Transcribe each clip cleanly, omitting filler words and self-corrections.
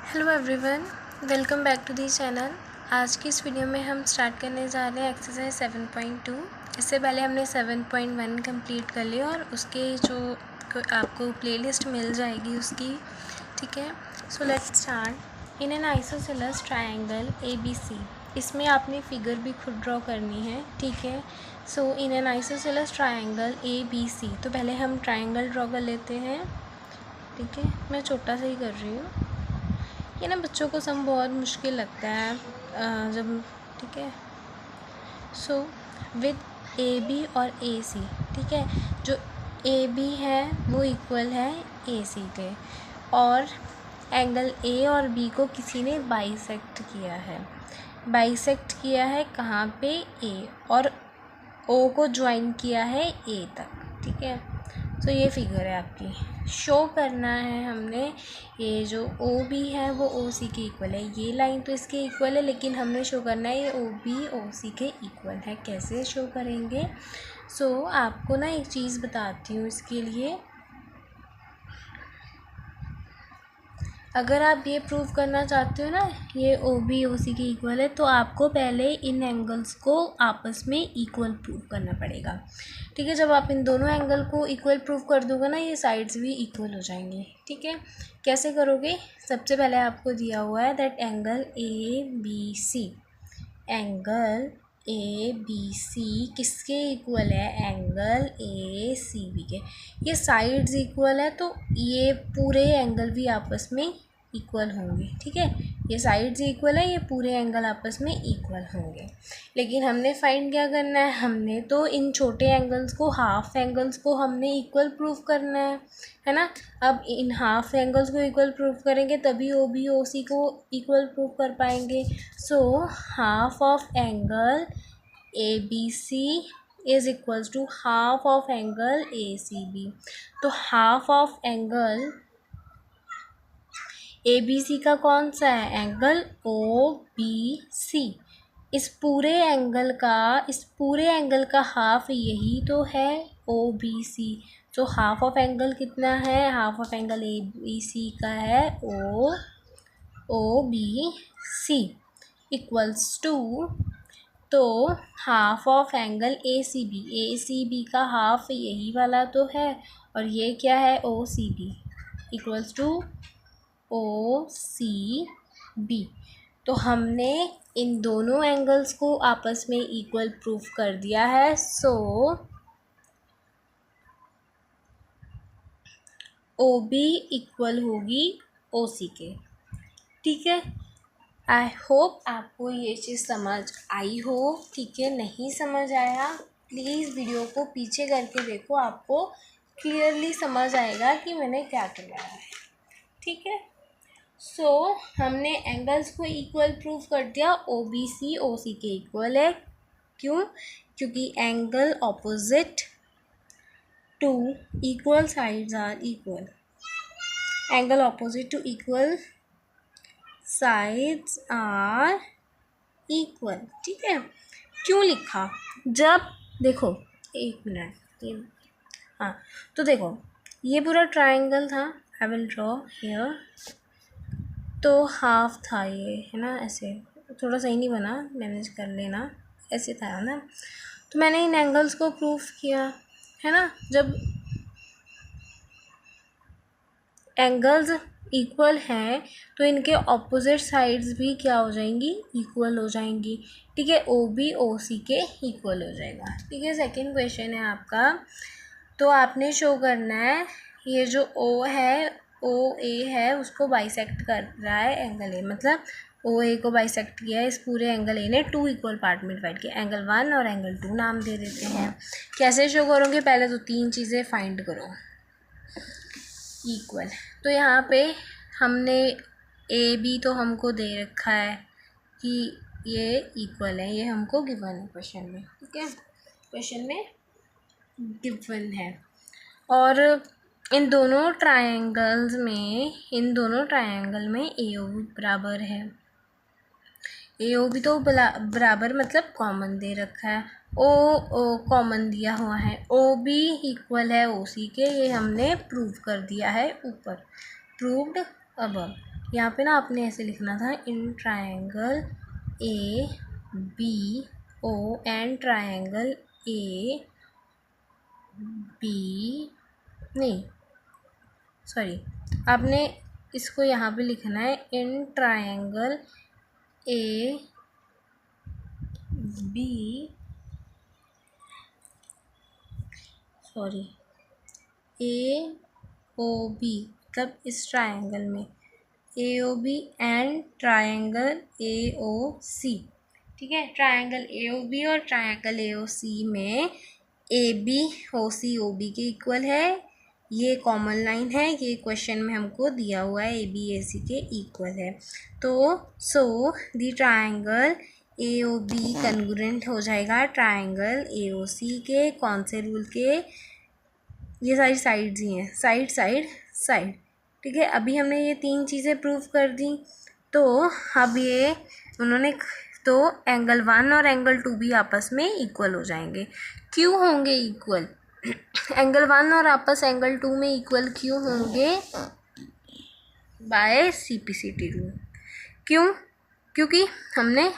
Hello everyone, welcome back to the channel. आज की इस वीडियो में हम स्टार्ट करने जा रहे हैं एक्सरसाइज 7.2। इससे पहले हमने 7.1 कंप्लीट कर लिया और उसके जो आपको प्लेलिस्ट मिल जाएगी उसकी, ठीक है। So let's start. In an isosceles triangle ABC, इसमें आपने फिगर भी खुद ड्रॉ करनी है, ठीक है। So in an isosceles triangle ABC, तो पहले हम ट्रायंगल ड्रॉ कर लेते हैं, ठीक है। मैं छोटा सा ही कर रही हूँ, ये ना बच्चों को सम बहुत मुश्किल लगता है जब, ठीक है। सो विद AB और AC, ठीक है, जो AB है वो इक्वल है AC के, और एंगल A और B को किसी ने बाइसेक्ट किया है। बाइसेक्ट किया है कहाँ पे? A, और O को ज्वाइन किया है A तक, ठीक है। तो ये फिगर है आपकी। शो करना है हमने ये जो OB है वो OC के इक्वल है। ये लाइन तो इसके इक्वल है, लेकिन हमने शो करना है ये OB OC के इक्वल है। कैसे शो करेंगे? सो आपको ना एक चीज़ बताती हूँ इसके लिए। अगर आप ये प्रूव करना चाहते हो ना ये OB OC के इक्वल है, तो आपको पहले इन एंगल्स को आपस में इक्वल प्रूव करना पड़ेगा, ठीक है। जब आप इन दोनों एंगल को इक्वल प्रूव कर दोगे ना, ये साइड्स भी इक्वल हो जाएंगे, ठीक है। कैसे करोगे? सबसे पहले आपको दिया हुआ है that angle ABC, angle ABC किसके इक्वल है? एंगल ACB के। ये साइड्स इक्वल है तो ये पूरे एंगल भी आपस में इक्वल होंगे, ठीक है। ये साइड्स इक्वल है, ये पूरे एंगल आपस में इक्वल होंगे। लेकिन हमने फाइंड क्या करना है? हमने तो इन छोटे एंगल्स को, हाफ एंगल्स को हमने इक्वल प्रूव करना है ना। अब इन हाफ एंगल्स को इक्वल प्रूव करेंगे तभी OB OC को इक्वल प्रूव कर पाएंगे। So half of angle ABC is equals to half of angle ACB। तो हाफ ऑफ एंगल ABC का कौन सा है? Angle OBC। इस पूरे एंगल का हाफ यही तो है OBC। तो हाफ ऑफ एंगल कितना है? हाफ ऑफ एंगल ABC का है OBC इक्वल्स टू, तो हाफ ऑफ एंगल ACB का हाफ यही वाला तो है, और ये क्या है? OCB equals to OCB। तो हमने इन दोनों एंगल्स को आपस में इक्वल प्रूफ कर दिया है। सो OB इक्वल होगी OC के, ठीक है। आई होप आपको ये चीज़ समझ आई हो, ठीक है। नहीं समझ आया प्लीज़ वीडियो को पीछे करके देखो, आपको क्लियरली समझ आएगा कि मैंने क्या करवाया है, ठीक है। सो हमने एंगल्स को इक्वल प्रूव कर दिया। OBC OC के इक्वल है। क्यों? क्योंकि angle opposite to equal sides are equal. Angle opposite to equal sides are equal, ठीक है। क्यों लिखा? जब देखो, एक मिनट, हाँ, तो देखो ये पूरा ट्रायंगल था। I will draw here. तो हाफ था ये, है ना। ऐसे थोड़ा सही नहीं बना, मैनेज कर लेना। ऐसे था ना, तो मैंने इन एंगल्स को प्रूफ किया, है ना। जब एंगल्स इक्वल हैं तो इनके ऑपोजिट साइड्स भी क्या हो जाएंगी? इक्वल हो जाएंगी, ठीक है। OB OC के इक्वल हो जाएगा, ठीक है। सेकंड क्वेश्चन है आपका। तो आपने शो करना है ये जो O है, OA है, उसको बाइसेक्ट कर रहा है एंगल A, मतलब OA को बाइसेक्ट किया है इस पूरे एंगल A ने। 2 इक्वल पार्ट में डिवाइड किया, एंगल 1 और एंगल 2 नाम दे देते हैं। कैसे शो करोगे? पहले तो 3 चीज़ें फाइंड करो इक्वल। तो यहाँ पे हमने AB तो हमको दे रखा है कि ये इक्वल है, ये हमको गिवन है क्वेश्चन में, ठीक है। क्वेश्चन में गिवन है। और इन दोनों ट्रायंगल में AOB बराबर है। AOB तो बराबर मतलब कॉमन दे रखा है। O कॉमन दिया हुआ है। OB इक्वल है OC के, ये हमने प्रूव कर दिया है ऊपर, प्रूव्ड अबव, यहाँ पे ना आपने ऐसे लिखना था, in triangle A B O and triangle A B, नहीं सॉरी, आपने इसको यहाँ पे लिखना है, in triangle A B, sorry A O B, मतलब इस ट्रायंगल में A O B and triangle A O C. ठीक है, ट्रायंगल ए ओ बी और ट्रायंगल ए ओ सी में A B O C O B के equal है, ये कॉमन लाइन है, ये क्वेश्चन में हमको दिया हुआ है, ए बी ए सी के इक्वल है। तो so the triangle A O B congruent हो जाएगा ट्रायंगल ए ओ सी के, कौन से रूल के, ये सारी साइड्स ही हैं, साइड साइड साइड। ठीक है, अभी हमने ये 3 चीज़ें प्रूव कर दी, तो अब ये उन्होंने, तो एंगल 1 और एंगल 2 भी आपस में इक्वल हो जाएंगे। क्यों होंगे इक्वल? एंगल 1 और आपस एंगल 2 में इक्वल क्यों होंगे? By CPCT rule. क्यों? क्योंकि हमने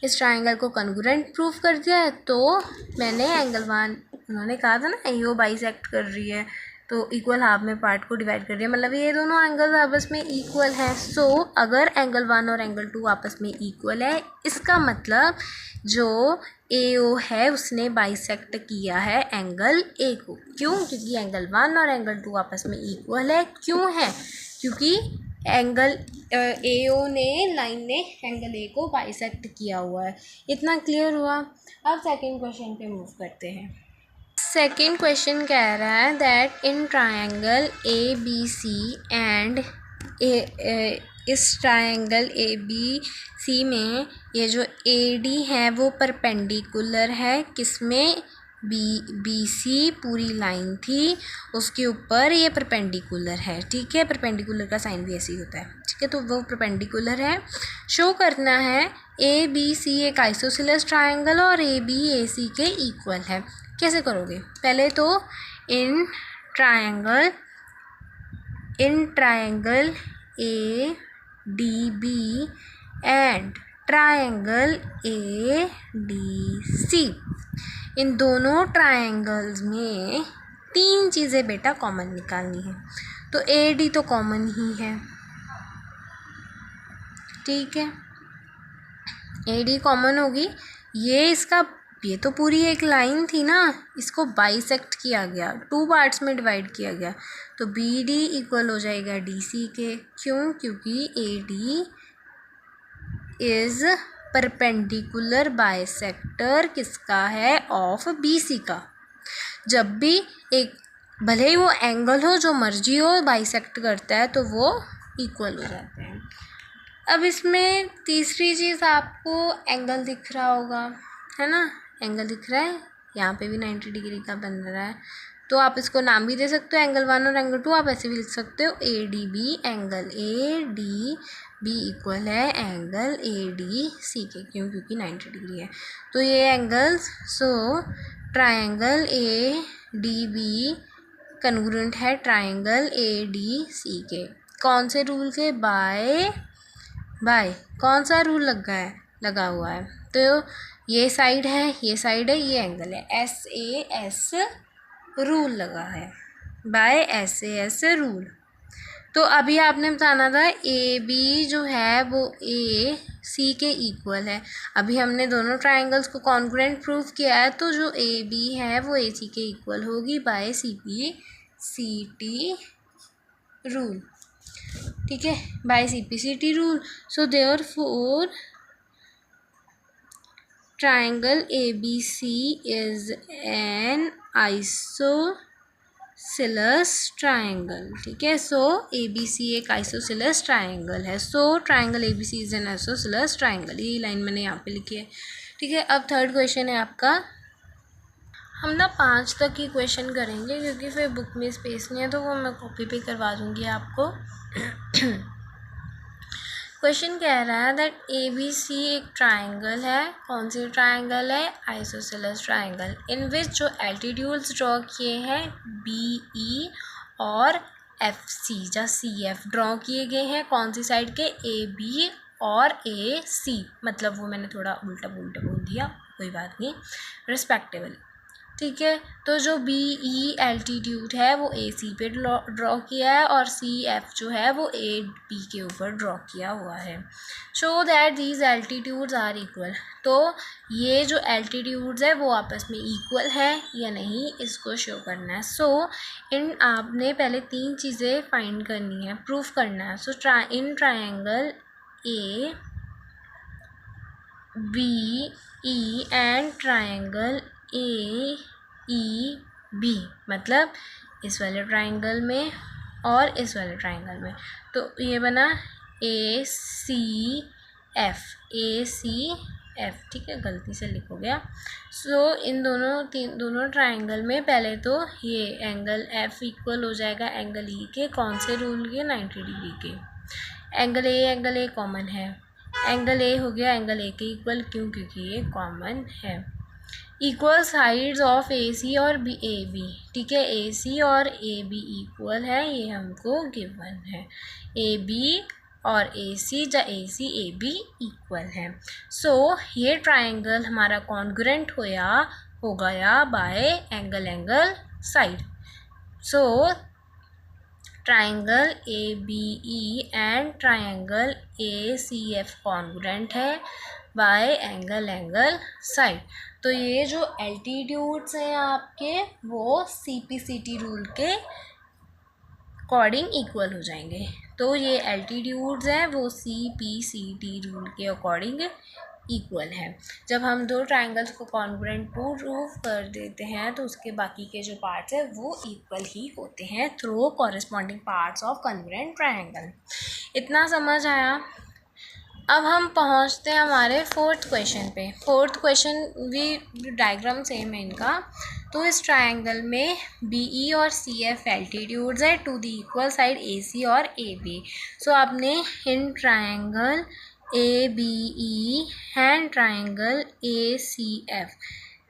इस ट्रायंगल को कन्ग्रुएंट प्रूव कर दिया है, तो मैंने एंगल 1, उन्होंने कहा था ना यो बाइसेक्ट कर रही है, तो इक्वल हाफ में पार्ट को डिवाइड कर रही है, मतलब ये दोनों एंगल आपस में इक्वल हैं। सो अगर एंगल 1 और एंगल 2 आपस में इक्वल है, इसका मतलब जो ए ओ है उसने बाइसेक्ट किया है एंगल ए को। क्यों? क्योंकि एंगल 1 और एंगल 2 आपस में इक्वल है। क्यों है? क्योंकि एंगल ए ओ ने, लाइन ने एंगल ए को बाइसेक्ट किया हुआ है। इतना क्लियर हुआ? अब सेकंड क्वेश्चन पे मूव करते हैं। सेकंड क्वेश्चन कह रहा है that in triangle A B C and इस ट्रायंगल ए बी सी में ये जो ए डी है वो परपेंडिकुलर है, किसमें? बी सी पूरी लाइन थी, उसके ऊपर ये परपेंडिकुलर है। ठीक है, परपेंडिकुलर का साइन भी ऐसे ही होता है। ठीक है, तो वो परपेंडिकुलर है। शो करना है ए बी सी एक आइसोसेलेस ट्रायंगल और ए बी ए सी के इक्वल है। कैसे करोगे? पहले तो in triangle A D B and triangle A D C, इन दोनों ट्रायंगल्स में 3 चीज़ें बेटा कॉमन निकालनी है। तो ए डी तो कॉमन ही है। ठीक है, ए डी कॉमन होगी। ये तो पूरी एक लाइन थी ना, इसको बाइसेक्ट किया गया, 2 पार्ट्स में डिवाइड किया गया, तो बी डी इक्वल हो जाएगा डी सी के। क्यों? क्योंकि A D is perpendicular bisector किसका है? ऑफ बी सी का। जब भी एक, भले ही वो एंगल हो जो मर्जी हो, बाइसेक्ट करता है तो वो इक्वल हो जाते हैं। अब इसमें तीसरी चीज़, आपको एंगल दिख रहा होगा, है ना? एंगल दिख रहा है, यहाँ पे भी 90 डिग्री का बन रहा है, तो आप इसको नाम भी दे सकते हो एंगल 1 और एंगल 2, आप ऐसे भी लिख सकते हो A D B, angle A D B equal है एंगल ए डी सी के। क्यों? क्योंकि 90 डिग्री है। तो ये angles, so triangle A D B congruent है ट्रायंगल ए डी सी के। कौन से रूल के? बाय कौन सा रूल लगा हुआ है? तो ये साइड है, ये साइड है, ये एंगल है, एस ए एस रूल लगा है, by S A S rule. तो अभी आपने बताना था ए बी जो है वो ए सी के इक्वल है। अभी हमने दोनों ट्रायंगल्स को कॉन्ग्रुएंट प्रूव किया है, तो जो ए बी है वो ए सी के इक्वल होगी बाय CPCT रूल। ठीक है, by CPCT rule. So therefore triangle ABC is an isosceles triangle. ठीक है, सो ABC एक आइसोसेलेस ट्रायंगल है। So triangle ABC is an isosceles triangle, ये लाइन मैंने यहाँ पे लिखी है। ठीक है, अब थर्ड क्वेश्चन है आपका। हम ना 5 तक ही क्वेश्चन करेंगे, क्योंकि फिर बुक में स्पेस नहीं है, तो वो मैं कॉपी पे करवा दूँगी आपको। क्वेश्चन कह रहा है दैट ABC एक ट्रायंगल है। कौन सी ट्रायंगल है? आइसोसेलेस ट्रायंगल, इन विच जो एल्टीट्यूड्स ड्रॉ किए हैं BE और एफ सी या सी एफ ड्रॉ किए गए हैं कौन सी साइड के, ए बी और ए सी, मतलब वो मैंने थोड़ा उल्टा पुल्टा बोल दिया, कोई बात नहीं, रिस्पेक्टिवली। ठीक है, तो जो बी ई एल्टीट्यूड है वो ए सी पे ड्रॉ किया है और सी एफ जो है वो ए बी के ऊपर ड्रॉ किया हुआ है। Show that these altitudes are equal, तो ये जो एल्टीट्यूड्स है वो आपस में इक्वल है या नहीं, इसको शो करना है। सो इन आपने पहले 3 चीज़ें फाइंड करनी है, प्रूफ करना है। So in triangle A B E and triangle A E B, मतलब इस वाले ट्राइंगल में और इस वाले ट्राइंगल में, तो ये बना ए सी एफ, ए सी एफ, ठीक है, गलती से लिखो गया। सो इन दोनों ट्राइंगल में पहले तो ये एंगल एफ इक्वल हो जाएगा एंगल ई के, कौन से रूल के, 90 डिग्री के। एंगल ए कॉमन है, एंगल ए हो गया एंगल ए के इक्वल, क्यों, क्योंकि ये कॉमन है। Equal sides of A C और बी ए बी, ठीक है, ए सी और ए बी इक्वल है, ये हमको गिवन है। ए बी और ए सी या ए सी ए बी इक्वल है। सो ये ट्राइंगल हमारा कॉन्ग्रुएंट हो गया by angle side. So triangle A B E and triangle A C F congruent है बाय एंगल साइड। तो ये जो एल्टीट्यूड्स हैं आपके वो C P C T rule के अकॉर्डिंग इक्वल हो जाएंगे। तो ये एल्टीट्यूड्स हैं वो C P C T rule के अकॉर्डिंग इक्वल है। जब हम दो ट्राइंगल्स को कॉन्ग्रुएंट प्रूव कर देते हैं तो उसके बाकी के जो पार्ट्स हैं वो इक्वल ही होते हैं through corresponding parts of congruent triangle. इतना समझ आया? अब हम पहुंचते हैं हमारे 4th क्वेश्चन पे। 4th क्वेश्चन भी डायग्राम सेम है इनका। तो इस ट्राइंगल में बी ई और सी एफ एल्टीट्यूड्स है to the equal side A C और ए बी। सो आपने in triangle A B E and triangle A C F,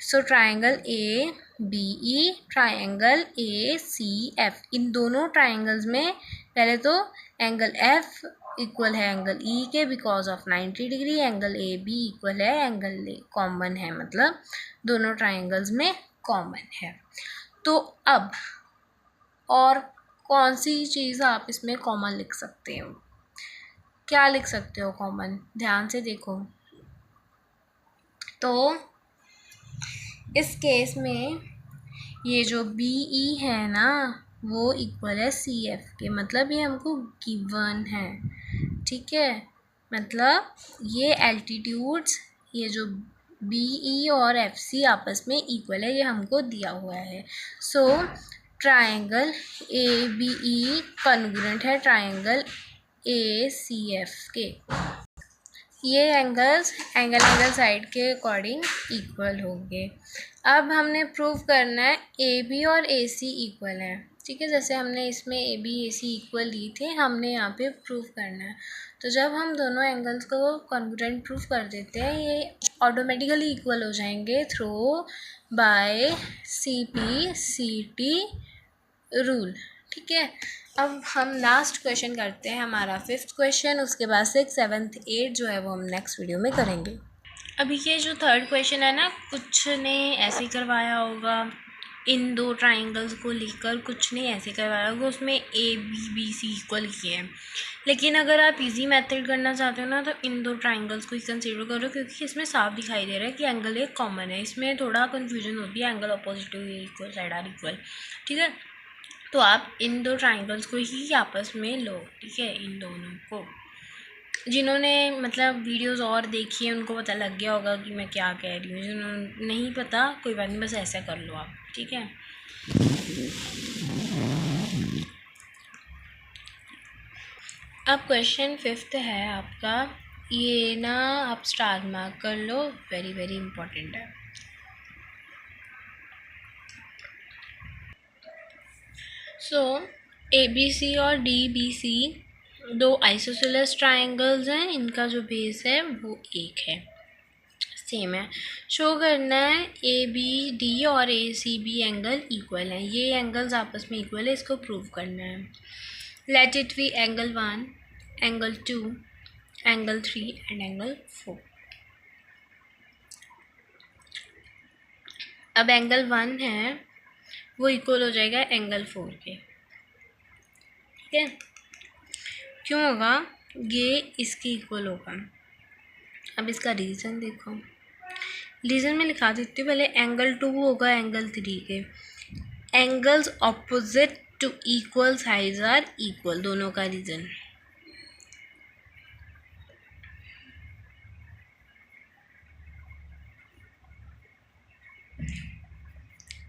so triangle A B E, triangle A C F, इन दोनों triangles में पहले तो angle F equal है angle E के because of 90 degree, angle A B equal है angle A, common है, मतलब दोनों ट्राइंगल्स में कॉमन है। तो अब और कौन सी चीज़ आप इसमें कॉमन लिख सकते हो? क्या लिख सकते हो कॉमन? ध्यान से देखो। तो इस केस में ये जो बी ई है ना वो इक्वल है सी एफ के, मतलब ये हमको गिवन है, ठीक है, मतलब ये एल्टीट्यूड्स, ये जो बी ई और एफ सी आपस में इक्वल है, ये हमको दिया हुआ है। So triangle A B E congruent है ट्राइंगल ए सी एफ के, ये एंगल्स एंगल साइड के अकॉर्डिंग इक्वल होंगे। अब हमने प्रूव करना है ए बी और ए सी इक्वल है, ठीक है, जैसे हमने इसमें A B A C equal लिए थे, हमने यहाँ पे प्रूव करना है। तो जब हम दोनों एंगल्स को कॉन्ग्रुएंट प्रूव कर देते हैं ये ऑटोमेटिकली इक्वल हो जाएंगे through by C P C T rule, ठीक है। अब हम लास्ट क्वेश्चन करते हैं, हमारा 5th क्वेश्चन, उसके बाद 6, 7, 8 जो है वो हम नेक्स्ट वीडियो में करेंगे। अभी ये जो 3rd क्वेश्चन है ना, कुछ ने ऐसे करवाया होगा, इन दो ट्राइंगल्स को लेकर कुछ ने ऐसे करवाया होगा, उसमें ए बी सी इक्वल किए हैं। लेकिन अगर आप इजी मेथड करना चाहते हो ना तो इन दो ट्राइंगल्स को ही कंसीडर करो, क्योंकि इसमें साफ दिखाई दे रहा है कि एंगल एक कॉमन है। इसमें थोड़ा कन्फ्यूजन होती है, angle opposite equal side are equal, ठीक है। तो आप इन दो ट्राइंगल्स को ही आपस में लो, ठीक है, इन दोनों को। जिन्होंने मतलब वीडियोस और देखी है उनको पता लग गया होगा कि मैं क्या कह रही हूँ, जिन्होंने नहीं पता कोई बात नहीं, बस ऐसा कर लो आप, ठीक है। अब क्वेश्चन 5th है आपका, ये ना आप स्टार मार्क कर लो, वेरी वेरी इंपॉर्टेंट है। सो ए बी सी और डी बी सी दो आइसोसेलेस ट्राइंगल्स हैं, इनका जो बेस है वो 1 है। सेम है। शो करना है ए बी डी और ए सी बी एंगल इक्वल है, ये एंगल्स आपस में इक्वल है, इसको प्रूव करना है। Let it be angle 1, angle 2, angle 3 and angle 4। अब एंगल 1 है वो इक्वल हो जाएगा एंगल 4 के, ठीक है। क्यों होगा? ये इसके इक्वल होगा। अब इसका रीज़न देखो, रीज़न में लिखा देती हूँ पहले। एंगल 2 होगा एंगल 3 के। एंगल्स ऑपोजिट टू इक्वल साइज आर इक्वल, दोनों का रीज़न।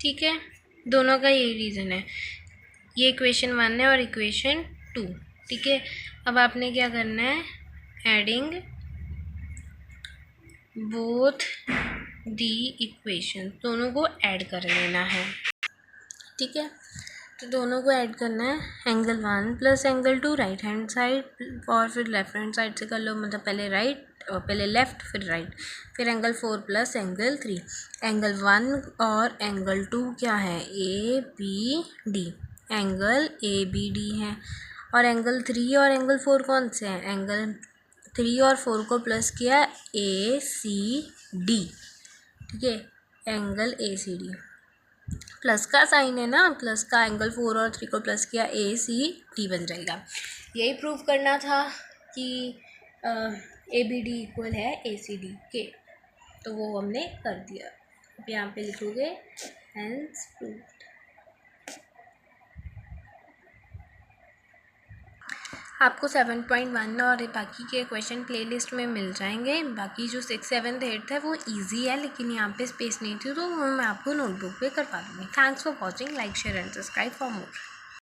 ठीक है, दोनों का यही रीज़न है। ये इक्वेशन 1 है और इक्वेशन 2, ठीक है। अब आपने क्या करना है? एडिंग बोथ दी इक्वेशन, दोनों को ऐड कर लेना है, ठीक है। तो दोनों को ऐड करना है। Angle 1 plus angle 2 right hand side और फिर लेफ्ट हैंड साइड से कर लो, मतलब पहले राइट और पहले लेफ़्ट फिर राइट। फिर एंगल 4 प्लस एंगल 3। एंगल 1 और एंगल 2 क्या है? A B D, angle A B D है। और एंगल 3 और एंगल 4 कौन से हैं? एंगल 3 और 4 को प्लस किया ए सी डी, ठीक है। Angle A C D, plus का साइन है ना, प्लस का एंगल 4 और 3 को प्लस किया ए सी डी बन जाएगा। यही प्रूव करना था कि ए बी डी इक्वल है ए सी डी के, तो वो हमने कर दिया। अब यहाँ पे लिखोगे हेंस प्रूव्ड। आपको 7.1 और बाकी के क्वेश्चन प्लेलिस्ट में मिल जाएंगे। बाकी जो 6, 7, 8 है वो इजी है, लेकिन यहाँ पे स्पेस नहीं थी तो वो मैं आपको नोटबुक पे करवा दूँगी। Thanks for watching, like share and subscribe for more.